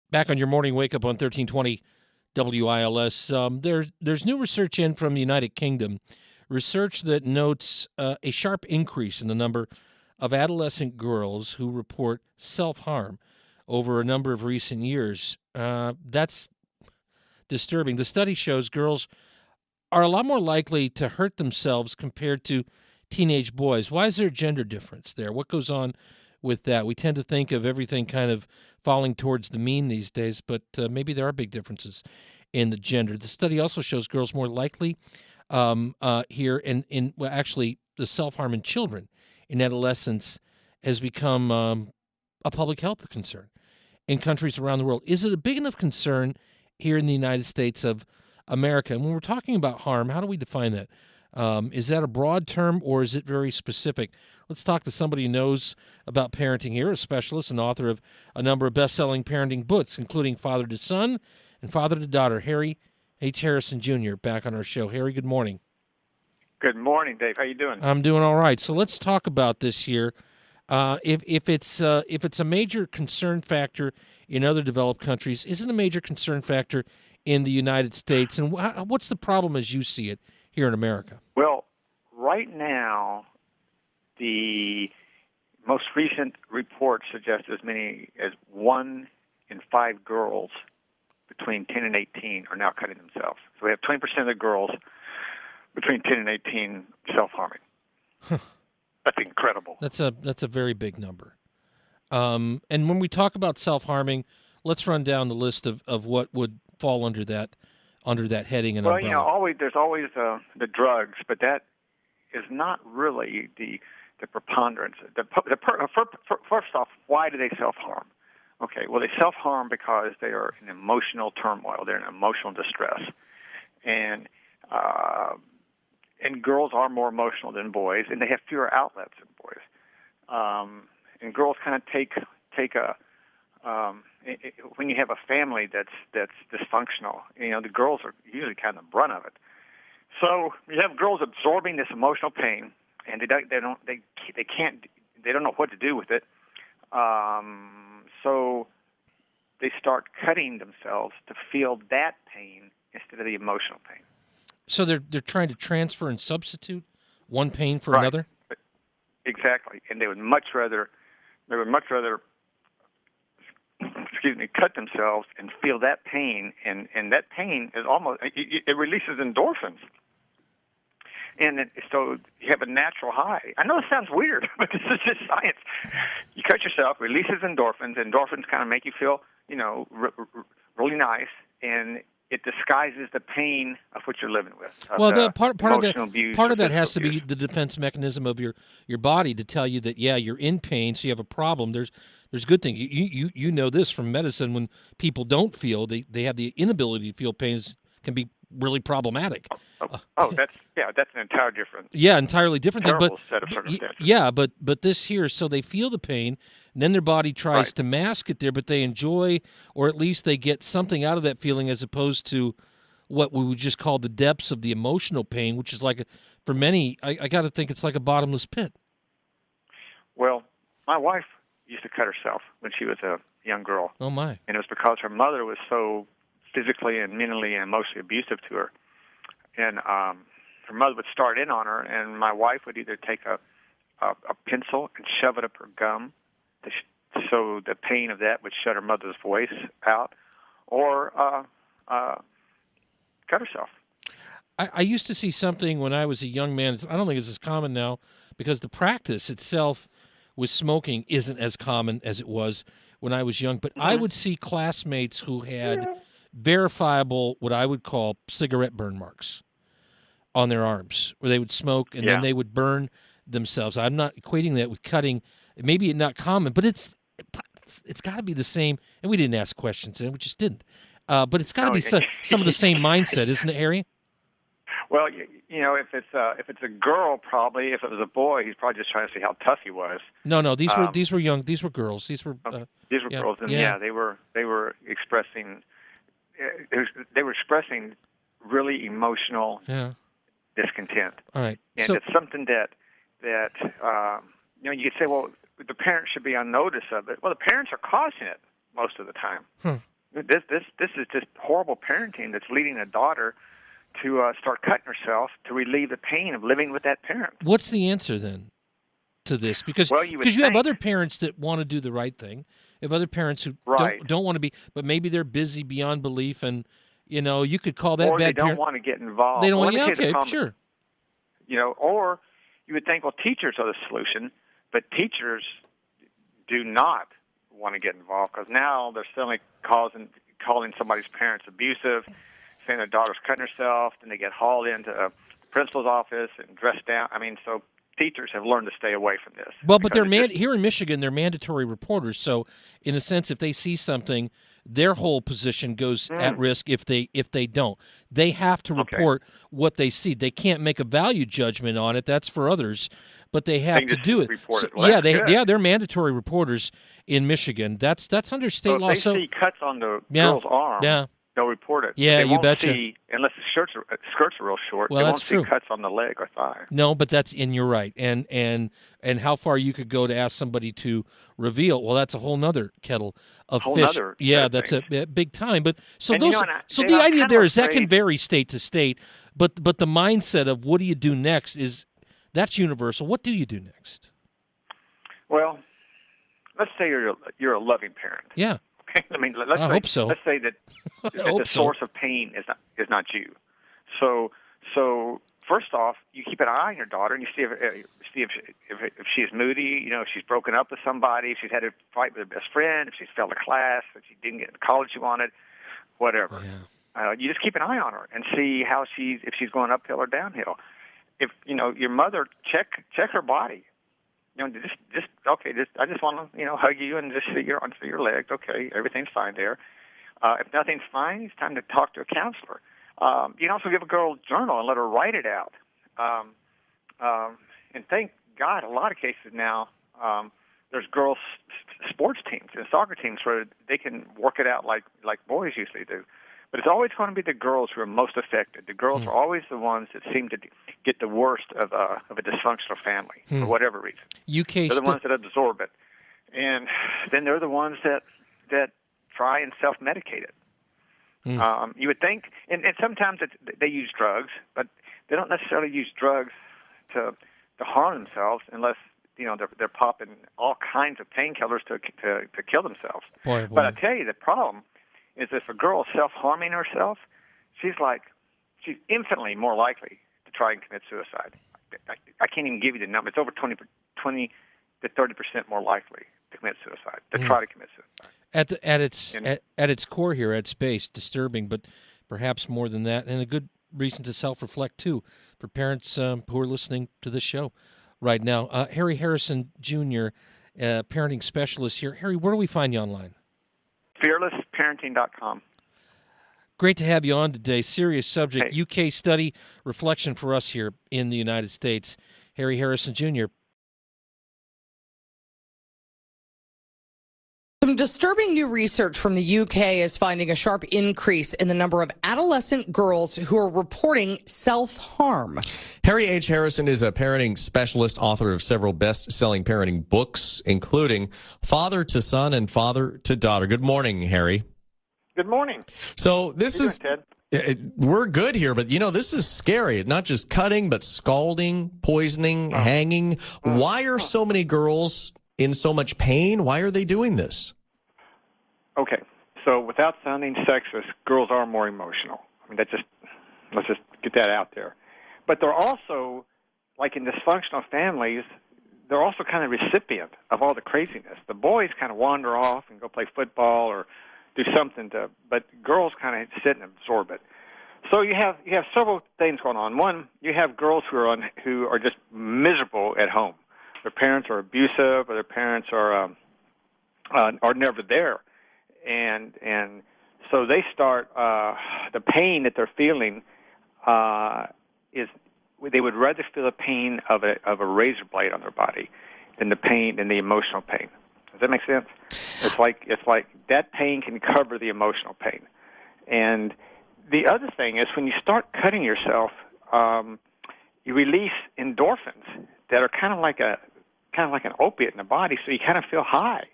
Back on your morning wake up on 1320 WILS. There's new research in from the United Kingdom, research that notes a sharp increase in the number of adolescent girls who report self-harm over a number of recent years. That's disturbing. The study shows girls are a lot more likely to hurt themselves compared to teenage boys. Why is there a gender difference there? What goes on with that? We tend to think of everything kind of falling towards the mean these days, but maybe there are big differences in the gender. The study also shows girls more likely here, well, actually, the self-harm in children in adolescence has become a public health concern in countries around the world. Is it a big enough concern here in the United States of America? And when we're talking about harm, how do we define that? Is that a broad term or is it very specific? Let's talk to somebody who knows about parenting here, a specialist and author of a number of best-selling parenting books, including Father to Son and Father to Daughter, Harry H. Harrison Jr., back on our show. Harry, good morning. Good morning, Dave. How you doing? I'm doing all right. So let's talk about this here. If it's a major concern factor in other developed countries, is it a major concern factor in the United States? And what's the problem as you see it here in America? Well, right now, the most recent report suggests as many as 1 in 5 girls between 10 and 18 are now cutting themselves. So we have 20% of the girls between 10 and 18 self-harming. That's incredible. That's a very big number. And when we talk about self-harming, let's run down the list of what would fall under that heading and umbrella. Well, there's always the drugs, but that is not really the preponderance. First off, why do they self-harm? Okay, well, they self-harm because they are in emotional turmoil. They're in emotional distress. And girls are more emotional than boys, and they have fewer outlets than boys. And girls kind of take a when you have a family that's dysfunctional, the girls are usually kind of the brunt of it. So you have girls absorbing this emotional pain, and they don't know what to do with it. So they start cutting themselves to feel that pain instead of the emotional pain. So they're trying to transfer and substitute one pain for right. another? Exactly. And they would much rather cut themselves and feel that pain, and that pain is almost, it releases endorphins. And so you have a natural high. I know it sounds weird, but this is just science. You cut yourself, releases endorphins. Endorphins kind of make you feel, really nice, and it disguises the pain of what you're living with. Well, part of that has to abuse. be the defense mechanism of your body to tell you that, yeah, you're in pain, so you have a problem. There's good things. You know this from medicine. When people don't feel, they have the inability to feel pain can be really problematic. That's an entirely different. Yeah, entirely different thing. But set of circumstances. Yeah, but this here, so they feel the pain, and then their body tries to mask it there, but they enjoy, or at least they get something out of that feeling, as opposed to what we would just call the depths of the emotional pain, which is like, for many, I got to think it's like a bottomless pit. Well, my wife used to cut herself when she was a young girl. Oh my! And it was because her mother was so physically and mentally and emotionally abusive to her, and her mother would start in on her, and my wife would either take a pencil and shove it up her gum, so the pain of that would shut her mother's voice out, or cut herself. I used to see something when I was a young man. I don't think it's as common now because the practice itself with smoking isn't as common as it was when I was young. But I would see classmates who had verifiable, what I would call cigarette burn marks on their arms, where they would smoke and then they would burn themselves. I'm not equating that with cutting. Maybe not common, but it's got to be the same. And we didn't ask questions, and we just didn't. But it's got to be some of the same mindset, isn't it, Harry? Well, if it's a girl, probably. If it was a boy, he's probably just trying to see how tough he was. No, these were young. These were girls. These were girls, and they were expressing. They were expressing really emotional discontent. All right, and it's something that you could say, well, the parents should be on notice of it. Well, the parents are causing it most of the time. This is just horrible parenting that's leading a daughter to start cutting herself to relieve the pain of living with that parent. What's the answer then to this? Because well, you have other parents that want to do the right thing. You have other parents who don't want to be, but maybe they're busy beyond belief, and you could call that or bad. They don't want to get involved. They don't want. Yeah, okay, sure. Or you would think, well, teachers are the solution, but teachers do not want to get involved because now they're suddenly calling somebody's parents abusive, saying their daughter's cutting herself, and they get hauled into a principal's office and dressed down. I mean, so teachers have learned to stay away from this. Well, but here in Michigan, they're mandatory reporters. So, in a sense, if they see something, their whole position goes at risk if they don't. They have to report what they see. They can't make a value judgment on it. That's for others, but they have to do it. They're mandatory reporters in Michigan. That's under state law. If they see cuts on the girl's arm, they'll report it. Yeah, they you betcha. Unless the skirts are real short, well, they won't see cuts on the leg or thigh. No, but you're right. And how far you could go to ask somebody to reveal, well, that's a whole nother kettle of fish. Yeah, that's a big time. But the idea there is that can vary state to state, but the mindset of what do you do next that's universal. What do you do next? Well, let's say you're a loving parent. Yeah. I mean, I hope so. Let's say that the source of pain is not you. So first off, you keep an eye on your daughter and you see if she's moody, if she's broken up with somebody, if she's had a fight with her best friend, if she's failed a class, if she didn't get the college she wanted, whatever. Yeah. You just keep an eye on her and see if she's going uphill or downhill. If your mother, check her body. I just want to hug you and just see your legs. Okay, everything's fine there. If nothing's fine, it's time to talk to a counselor. You can also give a girl a journal and let her write it out. And thank God, a lot of cases now, there's girls' sports teams and soccer teams where they can work it out like boys usually do. But it's always going to be the girls who are most affected. The girls are always the ones that seem to get the worst of a dysfunctional family for whatever reason. They're the ones that absorb it. And then they're the ones that try and self-medicate it. You would think, and sometimes they use drugs, but they don't necessarily use drugs to harm themselves unless they're popping all kinds of painkillers to kill themselves. Boy. But I tell you, the problem is if a girl is self-harming herself, she's infinitely more likely to try and commit suicide. I can't even give you the number. It's over 20 to 30% more likely to commit suicide, to try to commit suicide. At its core here, at space, disturbing, but perhaps more than that, and a good reason to self-reflect too for parents who are listening to this show right now. Harry Harrison Jr., parenting specialist here. Harry, where do we find you online? FearlessParenting.com. Great to have you on today. Serious subject, UK study, reflection for us here in the United States. Harry Harrison Jr. Some disturbing new research from the UK is finding a sharp increase in the number of adolescent girls who are reporting self-harm. Harry H. Harrison is a parenting specialist, author of several best-selling parenting books, including Father to Son and Father to Daughter. Good morning, Harry. Good morning. So this is... Ted? We're good here, but this is scary. Not just cutting, but scalding, poisoning, hanging. Why are so many girls in so much pain? Why are they doing this? Okay, so without sounding sexist, girls are more emotional. I mean, let's just get that out there. But they're also, like in dysfunctional families, they're also kind of recipient of all the craziness. The boys kind of wander off and go play football or do something but girls kind of sit and absorb it. So you have several things going on. One, you have girls who are just miserable at home. Their parents are abusive, or their parents are never there, and so they start the pain that they're feeling is they would rather feel the pain of a razor blade on their body than the emotional pain. Does that make sense? It's like that pain can cover the emotional pain. And the other thing is when you start cutting yourself, you release endorphins that are kind of like an opiate in the body, so you kind of feel high.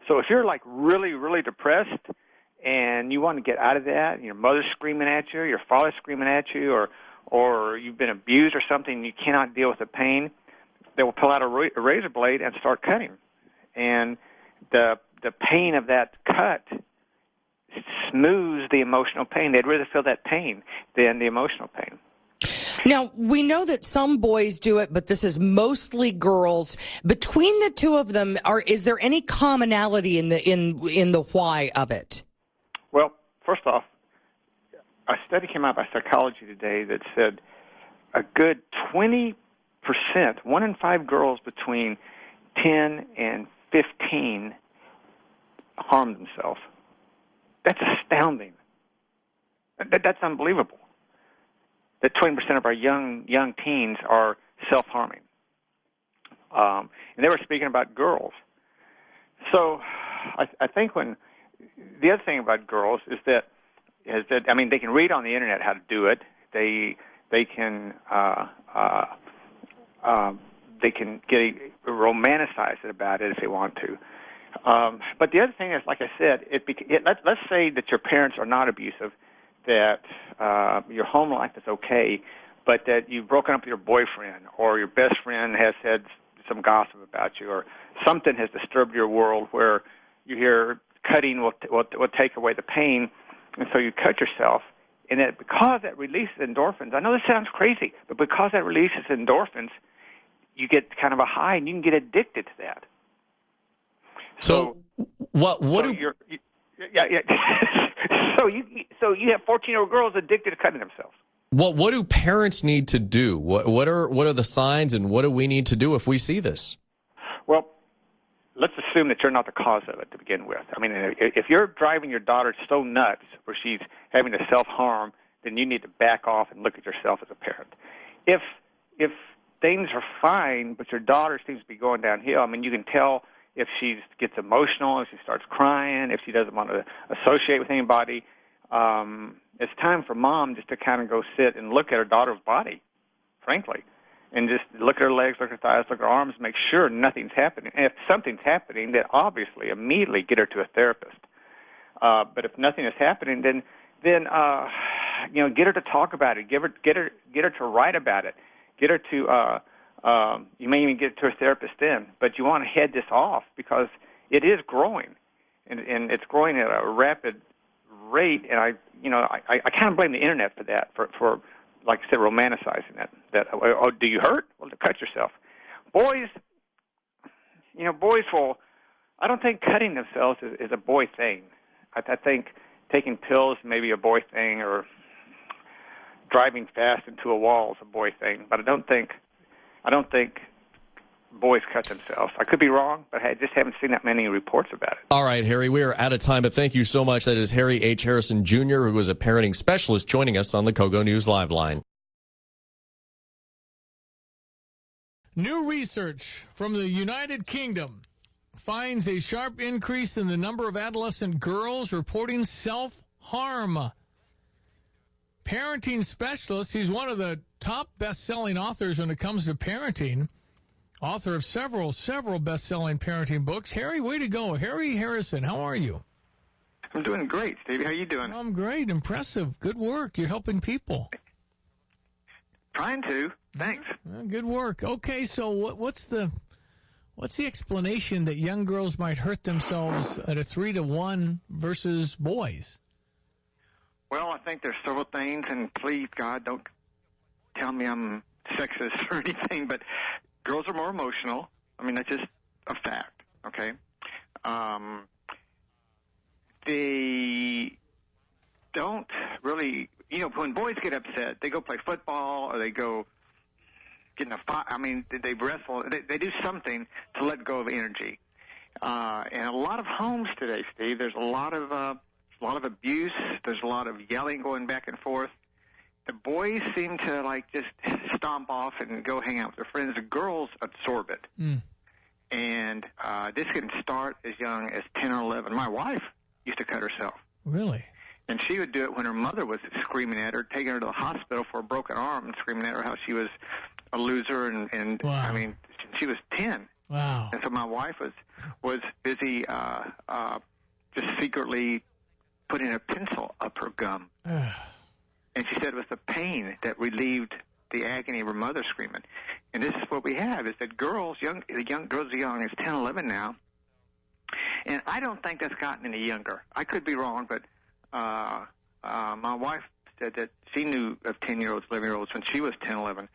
So if you're like really, really depressed and you want to get out of that, and your mother's screaming at you, your father's screaming at you, or you've been abused or something, and you cannot deal with the pain, they will pull out a razor blade and start cutting. And the pain of that cut smooths the emotional pain. They'd rather feel that pain than the emotional pain. Now, we know that some boys do it, but this is mostly girls. Between the two of them, is there any commonality in the why of it? Well, first off, a study came out by Psychology Today that said a good 20%, 1 in 5 girls between 10 and 15 harm themselves. That's astounding. That's unbelievable. That 20% of our young teens are self-harming. And they were speaking about girls. So I think the other thing about girls is that I mean, they can read on the internet how to do it. They can get romanticize it about it if they want to. But the other thing is, like I said, let's say that your parents are not abusive, that your home life is okay, but that you've broken up with your boyfriend, or your best friend has said some gossip about you, or something has disturbed your world where you hear cutting will take away the pain, and so you cut yourself. And that because that releases endorphins, I know this sounds crazy, but because that releases endorphins, you get kind of a high, and you can get addicted to that. So what do So you have 14-year-old girls addicted to cutting themselves. what do parents need to do? What are the signs, and what do we need to do if we see this? Well, let's assume that you're not the cause of it to begin with. I mean, if you're driving your daughter so nuts where she's having to self-harm, then you need to back off and look at yourself as a parent. If things are fine, but your daughter seems to be going downhill, I mean, you can tell if she gets emotional, if she starts crying, if she doesn't want to associate with anybody. It's time for mom just to kind of go sit and look at her daughter's body, frankly, and just look at her legs, look at her thighs, look at her arms, make sure nothing's happening. And if something's happening, then obviously immediately get her to a therapist. But if nothing is happening, then get her to talk about it. Get her to write about it. Get her to you may even get to a therapist then. But you want to head this off because it is growing, and it's growing at a rapid rate. And I kind of blame the internet for that, for like I said, romanticizing that. Oh, do you hurt? Well, to cut yourself. Boys will. I don't think cutting themselves is a boy thing. I think taking pills may be a boy thing, or driving fast into a wall is a boy thing. But I don't think boys cut themselves. I could be wrong, but I just haven't seen that many reports about it. All right, Harry, we are out of time, but thank you so much. That is Harry H. Harrison Jr., who is a parenting specialist, joining us on the KOGO News Live line. New research from the United Kingdom finds a sharp increase in the number of adolescent girls reporting self-harm. Parenting specialist, he's one of the top best-selling authors when it comes to parenting, author of several best-selling parenting books. Harry, way to go. Harry Harrison, how are you? I'm doing great, Stevie. How you doing? I'm great. Impressive. Good work. You're helping people. Trying to. Thanks. Good work. Okay, so what's the explanation that young girls might hurt themselves at a 3-to-1 versus boys? Well, I think there's several things, and please, God, don't tell me I'm sexist or anything, but girls are more emotional. I mean, that's just a fact, okay? They don't really, when boys get upset, they go play football or they go get in a fight. I mean, they wrestle. They do something to let go of energy. And a lot of homes today, Steve, there's a lot of abuse. There's a lot of yelling going back and forth. The boys seem to just stomp off and go hang out with their friends. The girls absorb it. And this can start as young as 10 or 11. My wife used to cut herself. Really? And she would do it when her mother was screaming at her, taking her to the hospital for a broken arm and screaming at her how she was a loser. And wow. I mean, she was 10. Wow. And so my wife was busy just secretly putting a pencil up her gum. And she said it was the pain that relieved the agony of her mother screaming. And this is what we have, is that girls, the young girls are young, it's 10, 11 now. And I don't think that's gotten any younger. I could be wrong, but my wife said that she knew of 10-year-olds, 11-year-olds when she was 10, 11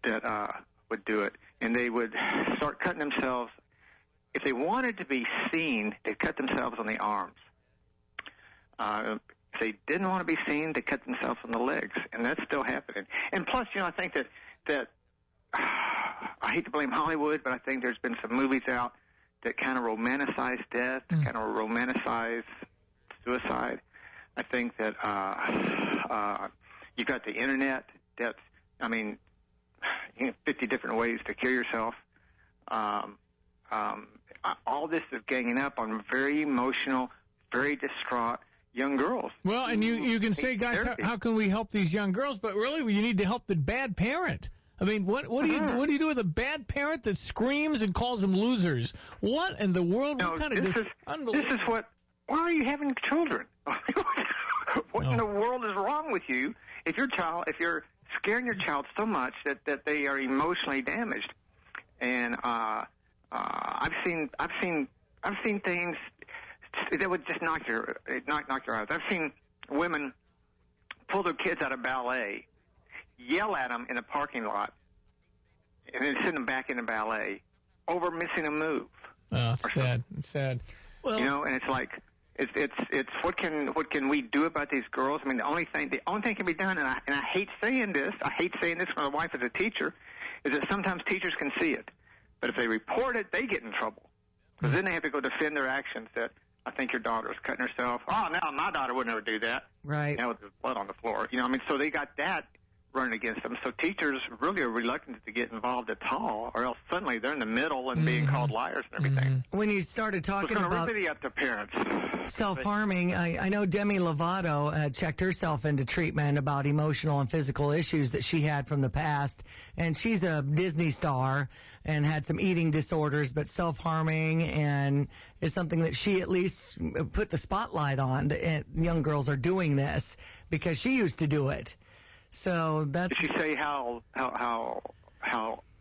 that would do it. And they would start cutting themselves. If they wanted to be seen, they'd cut themselves on the arms. If they didn't want to be seen, they cut themselves on the legs, and that's still happening. And plus, I think that I hate to blame Hollywood, but I think there's been some movies out that kind of romanticize death, kind of romanticize suicide. I think that you've got the internet. That's, 50 different ways to kill yourself. All this is ganging up on very emotional, very distraught young girls. Well, and you can say, guys, how can we help these young girls? But really, you need to help the bad parent. I mean, what do you do with a bad parent that screams and calls them losers? What in the world? This is what. Why are you having children? What in the world is wrong with you? If you're scaring your child so much that they are emotionally damaged, and I've seen things that would just knock your eyes. I've seen women pull their kids out of ballet, yell at them in a parking lot, and then send them back into ballet over missing a move. Oh, it's sad. It's sad. Well, and it's like it's what can we do about these girls? I mean, the only thing can be done, and I hate saying this. I hate saying this from my wife as a teacher, is that sometimes teachers can see it, but if they report it, they get in trouble because then they have to go defend their actions. That I think your daughter is cutting herself. Oh, no, my daughter would never do that. Right. With the blood on the floor. So they got that running against them. So teachers really are reluctant to get involved at all, or else suddenly they're in the middle and being called liars and everything. When you started talking about really up to parents. Self-harming, I know Demi Lovato checked herself into treatment about emotional and physical issues that she had from the past, and she's a Disney star and had some eating disorders, but self-harming and is something that she at least put the spotlight on. And young girls are doing this because she used to do it. So that's. Did she say how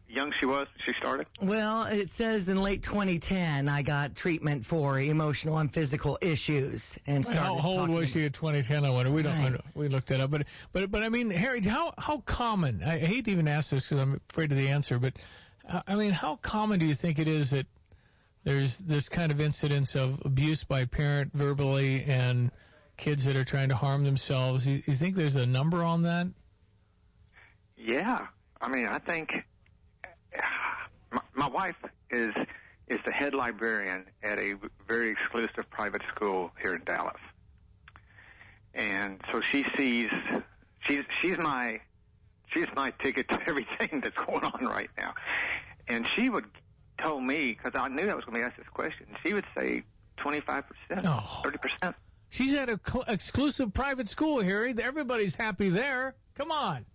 young she was when she started? Well, it says in late 2010 I got treatment for emotional and physical issues and started. How old was she at 2010? I wonder. We don't. Right. We looked that up, but I mean, Harry, how common? I hate to even ask this because I'm afraid of the answer, but I mean, how common do you think it is that there's this kind of incidence of abuse by a parent verbally and kids that are trying to harm themselves? You think there's a number on that? Yeah, I mean, I think my wife is the head librarian at a very exclusive private school here in Dallas, and so she sees she's my ticket to everything that's going on right now, and she would tell me, because I knew I was going to be asked this question, she would say 25%, 30%. She's at an exclusive private school, Harry. Everybody's happy there. Come on.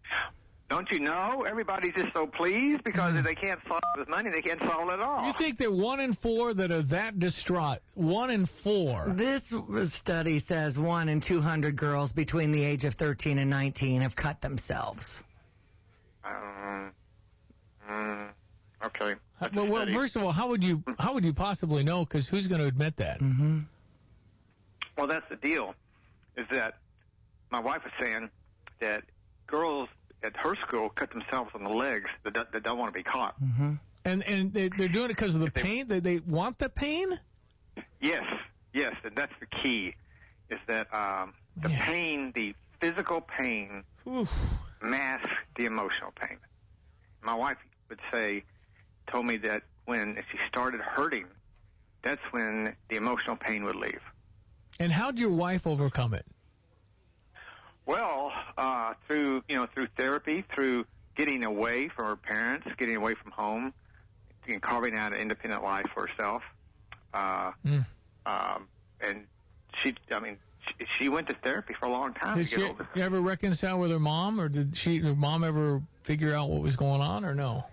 Don't you know? Everybody's just so pleased because if they can't solve it with money, they can't solve it at all. You think there are 1 in 4 that are that distraught? 1 in 4. This study says 1 in 200 girls between the age of 13 and 19 have cut themselves. Okay. Well, first of all, how would you possibly know? Because who's going to admit that? Mm-hmm. Well, that's the deal, is that my wife was saying that girls at her school cut themselves on the legs that don't want to be caught. Mm-hmm. And they're doing it because of the pain? They want the pain? Yes, and that's the key, is that the pain, the physical pain, masks the emotional pain. My wife told me that if she started hurting, that's when the emotional pain would leave. And how'd your wife overcome it? Well, through therapy, through getting away from her parents, getting away from home, and carving out an independent life for herself. And she went to therapy for a long time. Did she ever reconcile with her mom, or did her mom ever figure out what was going on, or no?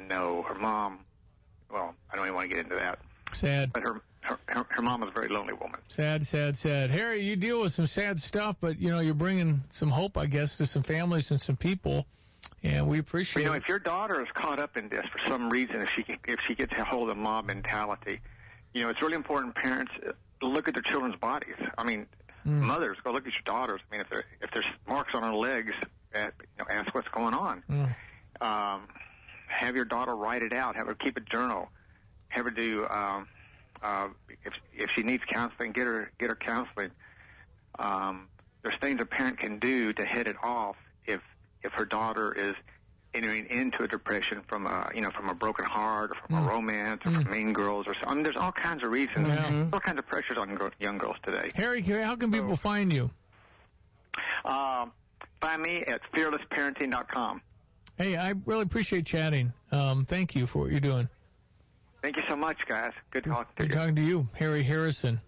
No, her mom. Well, I don't even want to get into that. Sad. But her her mom was a very lonely woman. Sad, sad, sad. Harry, you deal with some sad stuff, but you're bringing some hope, I guess, to some families and some people, and we appreciate it. If your daughter is caught up in this for some reason, if she gets a hold of mob mentality, it's really important parents look at their children's bodies. I mean, mothers, go look at your daughters. I mean, if there's marks on her legs, ask what's going on. Have your daughter write it out. Have her keep a journal. Have her do. If she needs counseling, get her counseling. There's things a parent can do to head it off if her daughter is entering into a depression from a broken heart or from a romance or from Mean Girls or something. I mean, there's all kinds of reasons, all kinds of pressures on young girls today. Harry, how can people find you? Find me at fearlessparenting.com. Hey, I really appreciate chatting. Thank you for what you're doing. Thank you so much, guys. Good talking to you. Good talking to you, Harry Harrison.